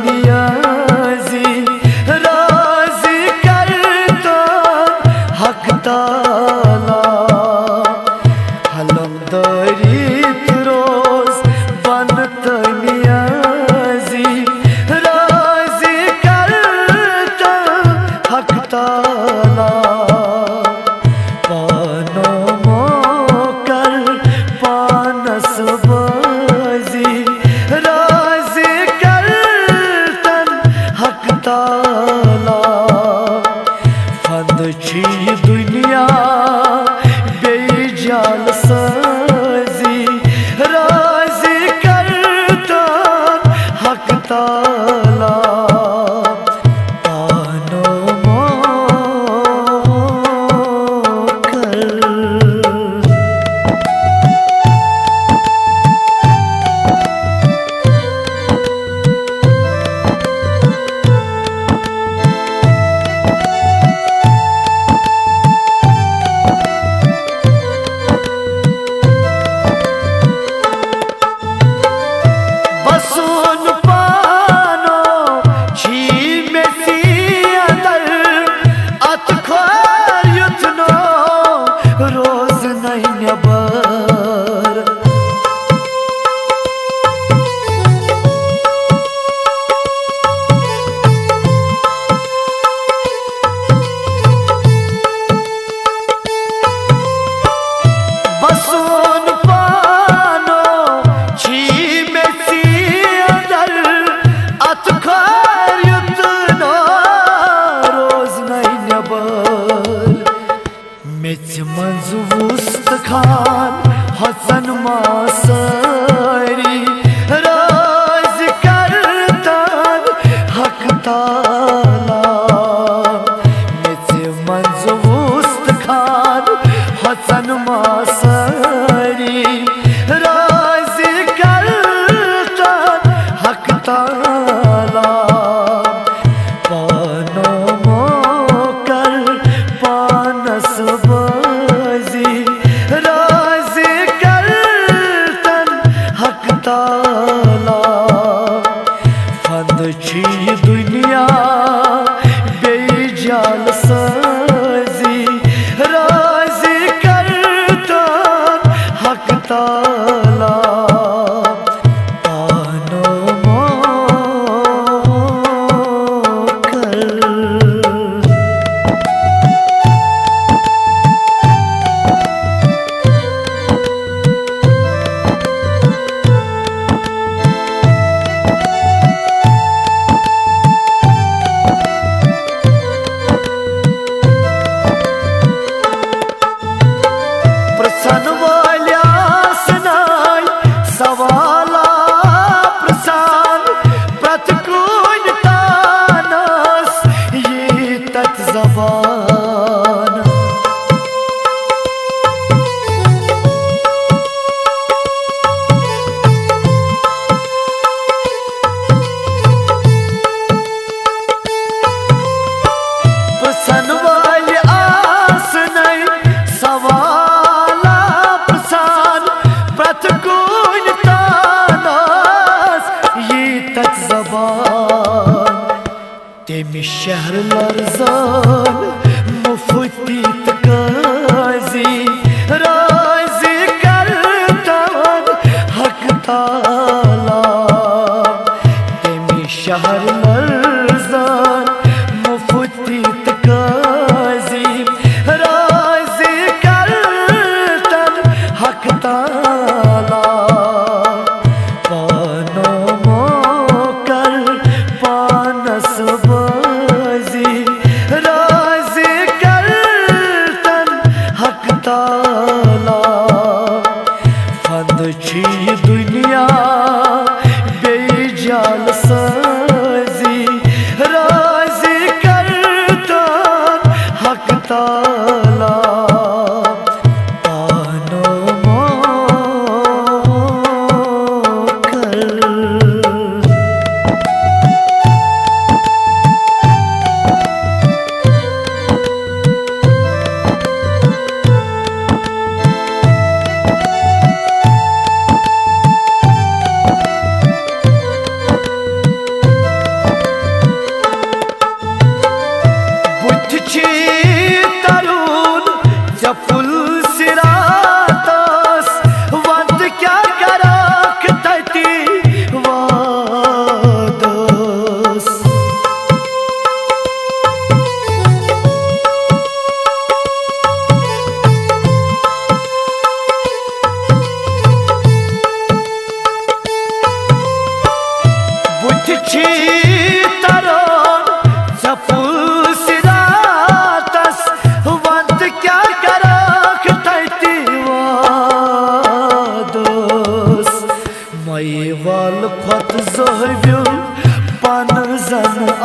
नियाजी राजी करता हक ताला हलम दरीत रोज बनत नियाजी राजी करता हक ताला पानो मोकर पानस बाजी राजी करतन हक ताला फंद छी दुनिया बेजाल साजी राजी करतन हक ताला पानो मोकर। बसून पानो छी मेसी अंदर अतखार युथनो रोज नहीं नबर बसून पानो छी मेसी अंदर अतखार युथनो रोज नहीं नबर मेच मंजूस्त खान हसन मासरी राज करतन हक ताला मेच मंजूस्त खान हसन मासरी राज करतन हक ताला पानो मोकर पानस बाजी राजी करतन हक ताला फंद छी दुनिया बेजाल साजी राजी करतन हक ताला पानो मोकर। प्रसन्न वाल्या सनाई सवाला प्रसान प्रतिकूल तानस ये तत जबान प्रसन्न वाल्या सनाई सवाला प्रसान प्रतिकूल तानस ये तत जबान तेमी शहर लर्जान मुफ्तीत काजी राजी करतन हक ताला तेमी शहर लर्जान मुफ्तीत काजी राजी करतन हक ताला पानो मोकर पानस बाजी राजी करतन हक ताला फंद छी दुनिया बेजाल साजी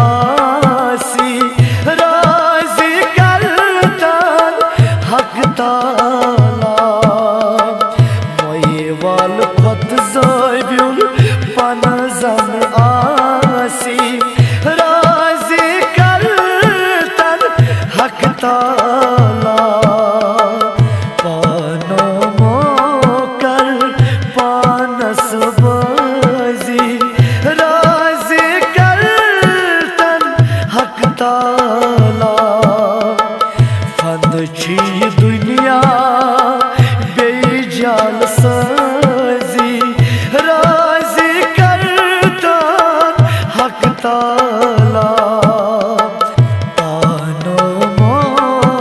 आसी राजी करतन हक ताला मोये वाल पत ज़ाबियुल पनजन आसी राजी करतन हक ताला पानो मोकर पानस बाजी राजी करतन हक ताला फंद छी दुनिया बेजाल साजी राजी करतन हक ताला पानो मोकर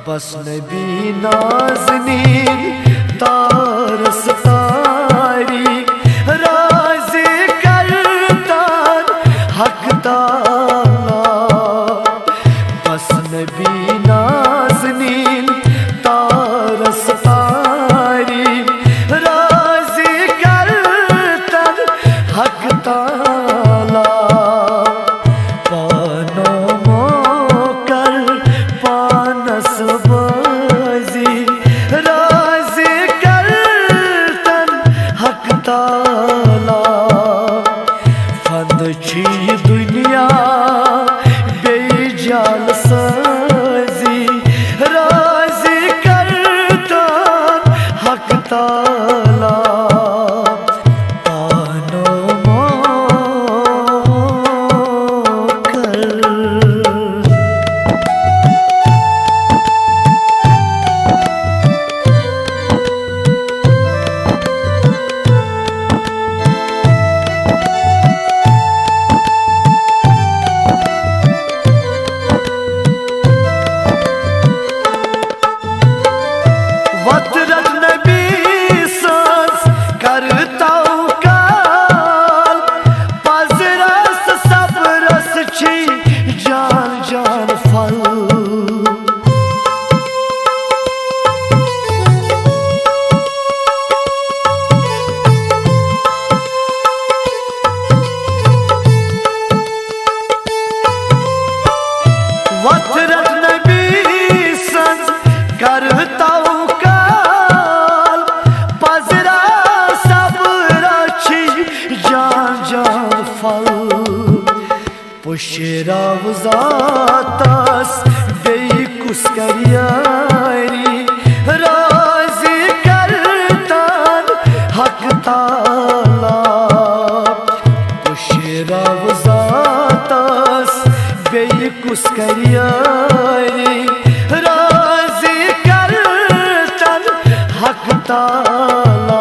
बस नबी नाज़नीन तारस तारी राज़ी करतन हक ताला बस नबी नाज़नीन तारस तारी राज़ी करतन हक ताला पानो मोकर पानस बाजी राज़ी करतन हक ताला फंद छी दुनिया बेजाल साजी राज़ी करतन हक ताला पानो मोकर वतरत नबी सांस करता हूँ काल पजरस सब रस छी जान जान फल वतरत नबी सांस करता हूँ पुशराव ज़ातस बेकुस करियारी राज़ी करतन हक ताला पुशराव ज़ातस बेकुस करियारी राज़ी करतन हक ताला